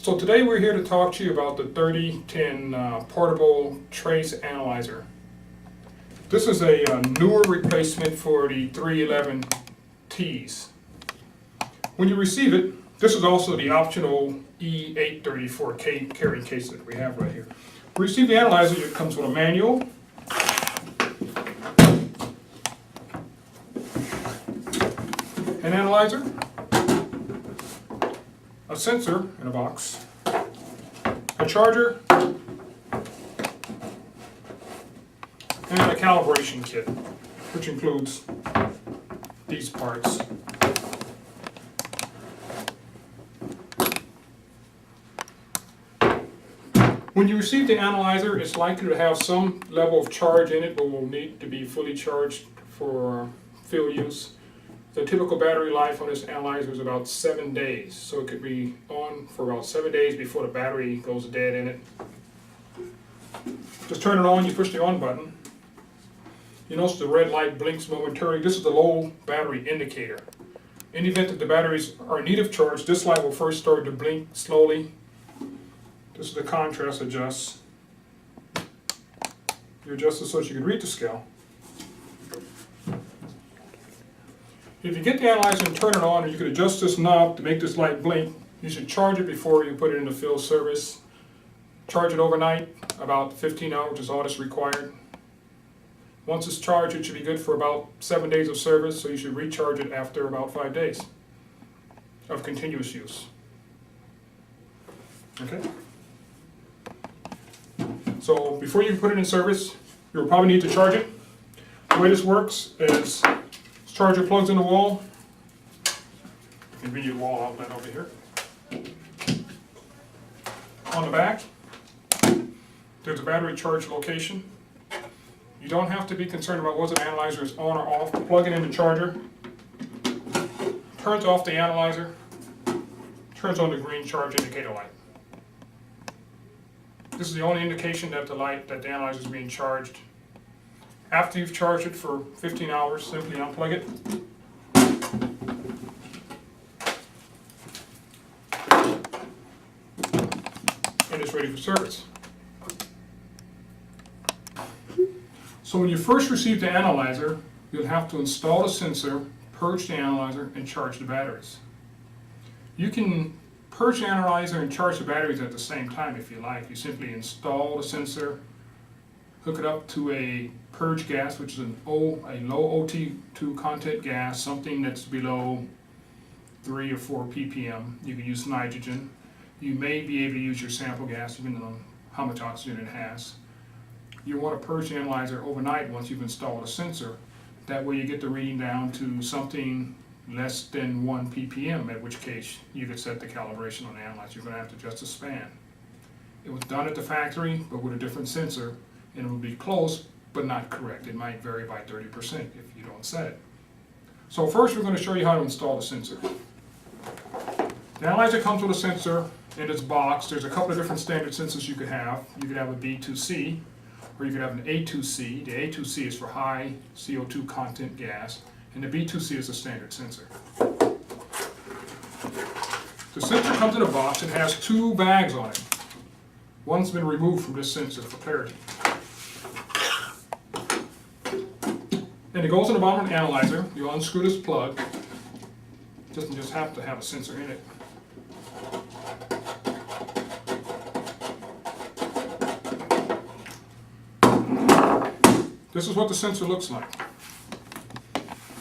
So today we're here to talk to you about the 3010 portable trace analyzer. This is a newer replacement for the 311Ts. When you receive it, this is also the optional E834K carrying case that we have right here. We receive the analyzer, it comes with a manual, an analyzer, a sensor in a box, a charger, and a calibration kit, which includes these parts. When you receive the analyzer, it's likely to have some level of charge in it, but will need to be fully charged for field use. The typical battery life on this analyzer is about 7 days, so it could be on for about 7 days before the battery goes dead in it. Just turn it on, you push the on button. You notice the red light blinks momentarily. This is the low battery indicator. In the event that the batteries are in need of charge, this light will first start to blink slowly. This is the contrast adjust. You adjust it so that you can read the scale. If you get the analyzer and turn it on, you can adjust this knob to make this light blink. You should charge it before you put it into field service. Charge it overnight, about 15 hours is all that's required. Once it's charged, it should be good for about 7 days of service, so you should recharge it after about 5 days of continuous use. Okay? So before you put it in service, you'll probably need to charge it. The way this works is this charger plugs in the wall. Convenient wall outlet over here. On the back, there's a battery charge location. You don't have to be concerned about whether the analyzer is on or off. Plug it in the charger, turns off the analyzer, turns on the green charge indicator light. This is the only indication that the analyzer is being charged. After you've charged it for 15 hours, simply unplug it. And it's ready for service. So when you first receive the analyzer, you'll have to install the sensor, purge the analyzer, and charge the batteries. You can purge the analyzer and charge the batteries at the same time if you like. You simply install the sensor, hook it up to a purge gas, which is a low O2 content gas, something that's below 3 or 4 ppm. You can use nitrogen. You may be able to use your sample gas depending on how much oxygen it has. You want to purge the analyzer overnight once you've installed a sensor. That way you get the reading down to something less than 1 ppm, at which case you could set the calibration on the analyzer. You're going to have to adjust the span. It was done at the factory, but with a different sensor, and it will be close, but not correct. It might vary by 30% if you don't set it. So first we're going to show you how to install the sensor. The analyzer comes with a sensor in its box. There's a couple of different standard sensors you could have. You could have a B2C, or you could have an A2C. The A2C is for high CO2 content gas, and the B2C is a standard sensor. The sensor comes in a box. It has 2 bags on it. One's been removed from this sensor for clarity. And it goes in the bottom of the analyzer. You unscrew this plug. It doesn't just have to have a sensor in it. This is what the sensor looks like.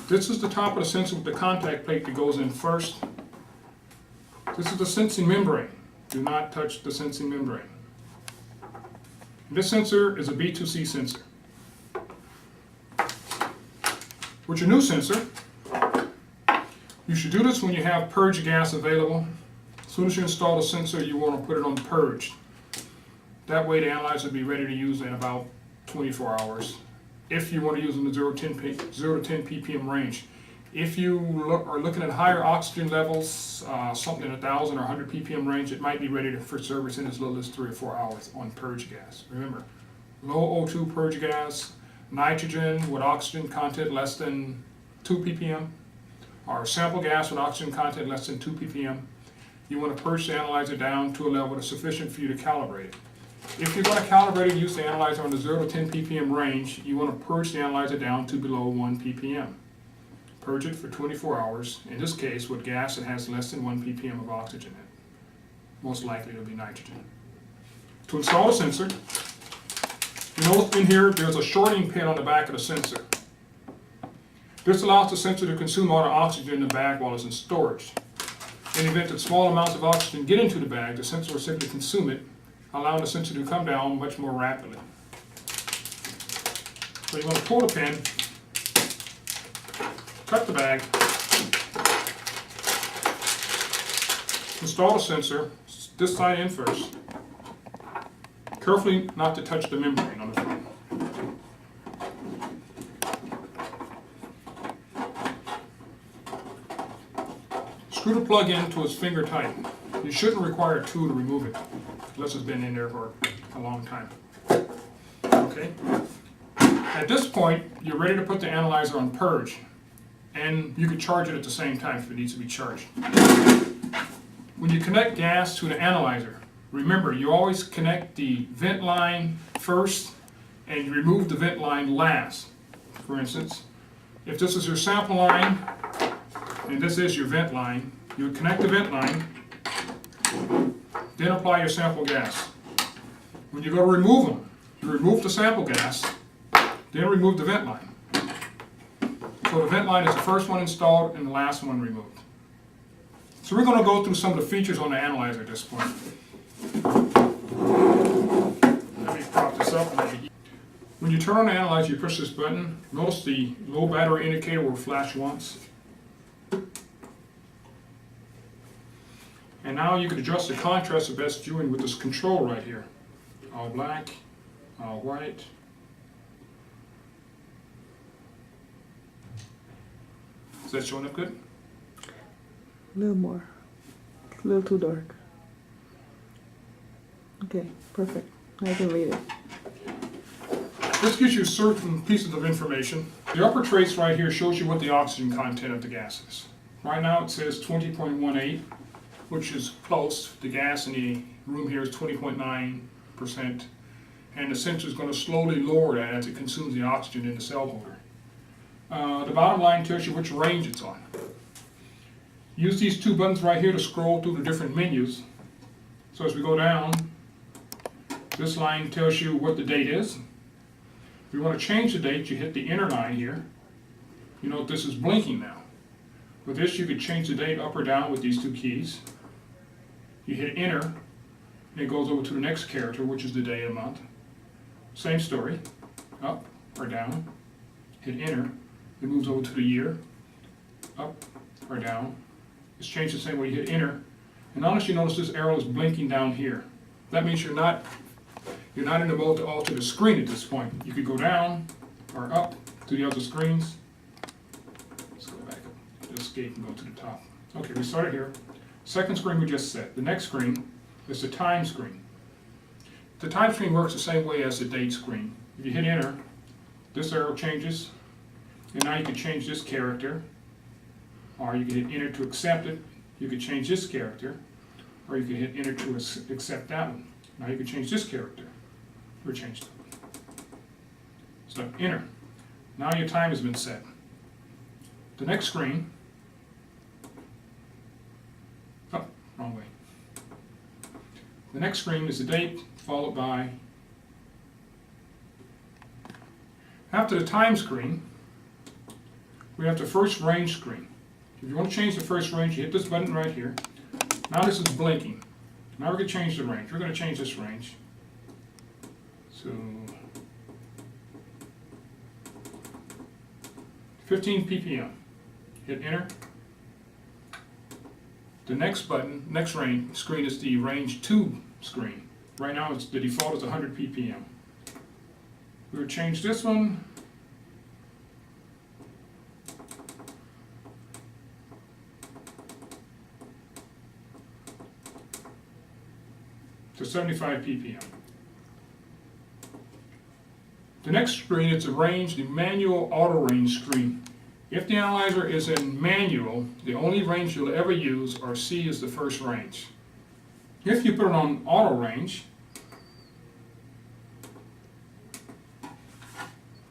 This is the top of the sensor with the contact plate that goes in first. This is the sensing membrane. Do not touch the sensing membrane. This sensor is a B2C sensor. With your new sensor, you should do this when you have purge gas available. As soon as you install the sensor, you want to put it on purge. That way the analyzer will be ready to use in about 24 hours. If you want to use in the 0 to 10 ppm range. If you are looking at higher oxygen levels, something in 1,000 or 100 ppm range, it might be ready for service in as little as 3 or 4 hours on purge gas. Remember, low O2 purge gas, nitrogen with oxygen content less than 2 ppm, or sample gas with oxygen content less than 2 ppm. you want to purge the analyzer down to a level that's sufficient for you to calibrate it. If you're going to calibrate it and use the analyzer on the 0 to 10 ppm range, you want to purge the analyzer down to below 1 ppm. Purge it for 24 hours, in this case with gas that has less than 1 ppm of oxygen in it. Most likely it'll be nitrogen. To install the sensor, you notice in here there's a shorting pin on the back of the sensor. This allows the sensor to consume all the oxygen in the bag while it's in storage. In the event that small amounts of oxygen get into the bag, the sensor will simply consume it, allowing the sensor to come down much more rapidly. So you want to pull the pin, cut the bag, install the sensor, this side in first, carefully not to touch the membrane on the front. Screw the plug in to its finger tight. You shouldn't require a tool to remove it, unless it's been in there for a long time. Okay? At this point, you're ready to put the analyzer on purge, and you can charge it at the same time if it needs to be charged. When you connect gas to the analyzer, remember you always connect the vent line first and you remove the vent line last. For instance, if this is your sample line and this is your vent line, you would connect the vent line, then apply your sample gas. When you go to remove them, you remove the sample gas, then remove the vent line. So the vent line is the first one installed and the last one removed. So we're going to go through some of the features on the analyzer at this point. Let me prop this up. When you turn on the analyzer, you push this button. Notice the low battery indicator will flash once. And now you can adjust the contrast of best viewing with this control right here. All black, all white. Is that showing up good? A little more. It's a little too dark. Okay, perfect. I can read it. This gives you certain pieces of information. The upper trace right here shows you what the oxygen content of the gas is. Right now it says 20.18, which is close. The gas in the room here is 20.9%, and the sensor is going to slowly lower that as it consumes the oxygen in the cell holder. The bottom line tells you which range it's on. Use these two buttons right here to scroll through the different menus. So as we go down, this line tells you what the date is. If you want to change the date, you hit the enter line here. You know this is blinking now. With this, you could change the date up or down with these two keys. You hit enter, and it goes over to the next character, which is the day of the month. Same story, up or down. Hit enter, it moves over to the year, up or down. It's changed the same way. You hit enter, and notice you notice this arrow is blinking down here. That means you're not in the mode to alter the screen at this point. You could go down or up to the other screens. Let's go back up. Escape and go to the top. Okay, we started here. Second screen we just set. The next screen is the time screen. The time screen works the same way as the date screen. If you hit enter, this arrow changes, and now you can change this character, or you can hit enter to accept it. You could change this character, or you can hit enter to accept that one. Now you can change this character, or change that one. So enter. Now your time has been set. The next screen, oh, wrong way. The next screen is the date, followed by, after the time screen, we have the first range screen. If you want to change the first range, you hit this button right here. Now this is blinking. Now we're going to change the range. We're going to change this range. So 15 ppm. Hit enter. The next button, next range screen is the range 2 screen. Right now it's the default is 100 ppm. We'll change this one to 75 ppm. The next screen is the range, the manual auto range screen. If the analyzer is in manual, the only range you'll ever use are C is the first range. If you put it on auto range,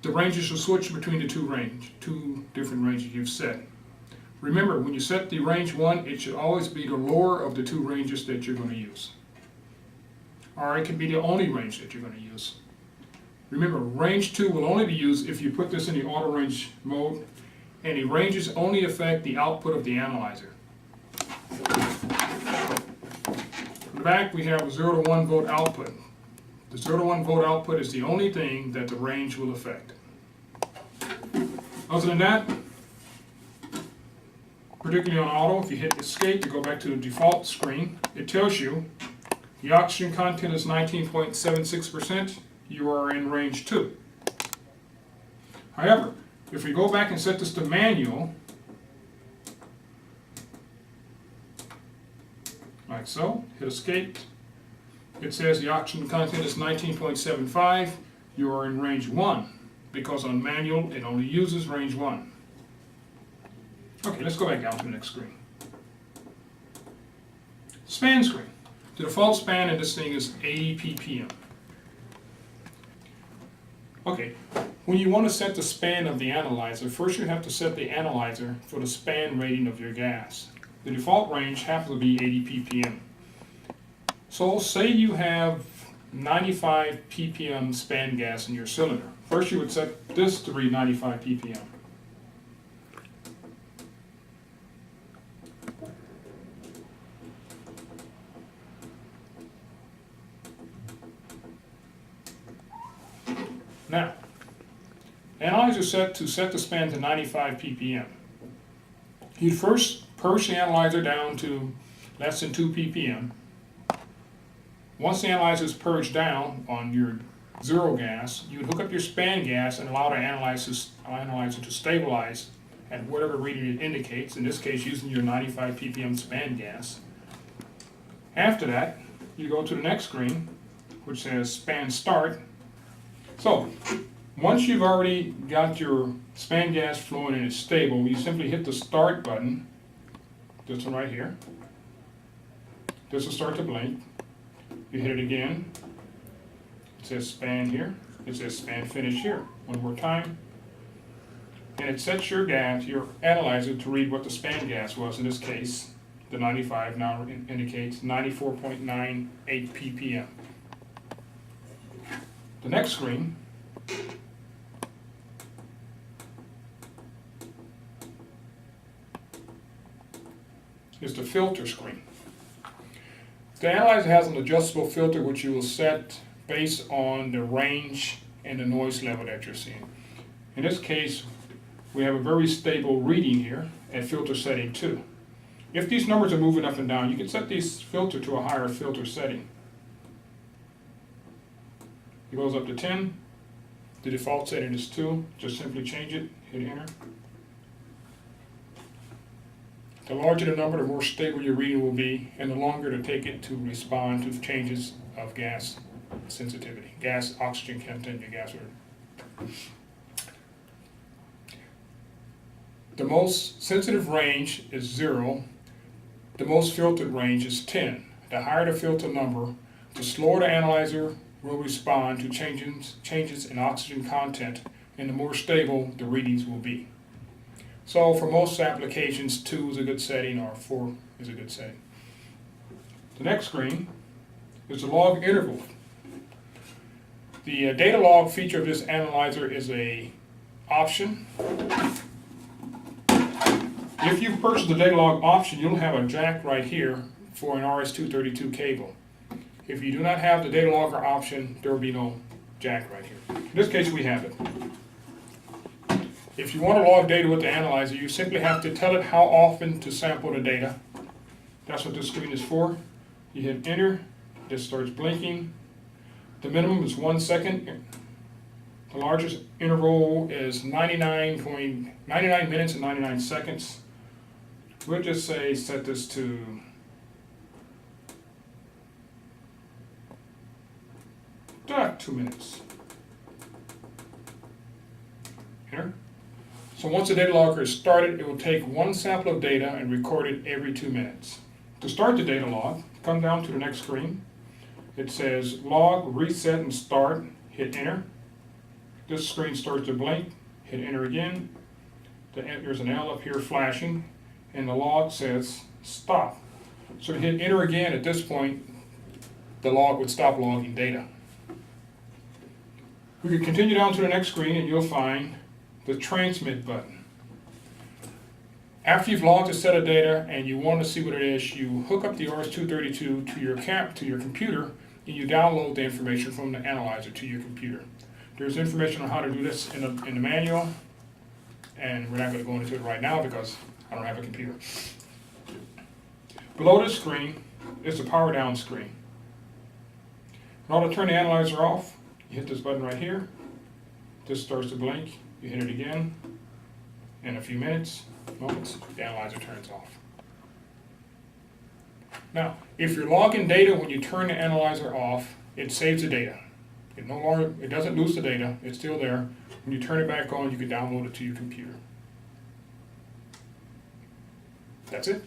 the ranges will switch between the two different ranges you've set. Remember, when you set the range 1, it should always be the lower of the two ranges that you're going to use. Or it can be the only range that you're going to use. Remember, range 2 will only be used if you put this in the auto range mode, and the ranges only affect the output of the analyzer. In the back, we have a 0 to 1 volt output. The 0 to 1 volt output is the only thing that the range will affect. Other than that, particularly on auto, if you hit escape to go back to the default screen, it tells you the oxygen content is 19.76%, you are in range 2. However, if we go back and set this to manual, like so, hit escape, it says the oxygen content is 19.75, you are in range 1, because on manual it only uses range 1. Okay, let's go back down to the next screen. Span screen. The default span in this thing is 80 ppm. Okay, when you want to set the span of the analyzer, first you have to set the analyzer for the span rating of your gas. The default range happens to be 80 ppm. So say you have 95 ppm span gas in your cylinder. First you would set this to read 95 ppm. Now, the analyzer is set to set the span to 95 ppm. You'd first purge the analyzer down to less than 2 ppm. Once the analyzer is purged down on your zero gas, you would hook up your span gas and allow the analyzer to stabilize at whatever reading it indicates, in this case using your 95 ppm span gas. After that, you go to the next screen, which says span start. So, once you've already got your span gas flowing and it's stable, you simply hit the start button, this one right here. This will start to blink. You hit it again, it says span here, it says span finish here. One more time. And it sets your gas, your analyzer, to read what the span gas was. In this case, the 95 now indicates 94.98 ppm. The next screen is the filter screen. The analyzer has an adjustable filter which you will set based on the range and the noise level that you're seeing. In this case, we have a very stable reading here at filter setting 2. If these numbers are moving up and down, you can set this filter to a higher filter setting. It goes up to 10. The default setting is 2. Just simply change it, hit enter. The larger the number, the more stable your reading will be, and the longer to take it to respond to changes of gas sensitivity, gas oxygen content in your gas order. The most sensitive range is 0. The most filtered range is 10. The higher the filter number, the slower the analyzer will respond to changes in oxygen content, and the more stable the readings will be. So for most applications, 2 is a good setting, or 4 is a good setting. The next screen is the log interval. The data log feature of this analyzer is an option. If you purchase the data log option, you'll have a jack right here for an RS-232 cable. If you do not have the data logger option, there will be no jack right here. In this case, we have it. If you want to log data with the analyzer, you simply have to tell it how often to sample the data. That's what this screen is for. You hit enter, this starts blinking. The minimum is 1 second. The largest interval is 99 minutes and 99 seconds. We'll just say set this to 2 minutes. Enter. So once the data logger is started, it will take one sample of data and record it every 2 minutes. To start the data log, come down to the next screen. It says log, reset, and start. Hit enter. This screen starts to blink. Hit enter again. There's an L up here flashing, and the log says stop. So to hit enter again, at this point, the log would stop logging data. We could continue down to the next screen and you'll find the transmit button. After you've logged a set of data and you want to see what it is, you hook up the RS-232 to your computer, and you download the information from the analyzer to your computer. There's information on how to do this in the manual, and we're not going to go into it right now because I don't have a computer. Below this screen is the power down screen. In order to turn the analyzer off, you hit this button right here. This starts to blink. You hit it again. In a few moments, the analyzer turns off. Now, if you're logging data when you turn the analyzer off, it saves the data. It doesn't lose the data, it's still there. When you turn it back on, you can download it to your computer. That's it.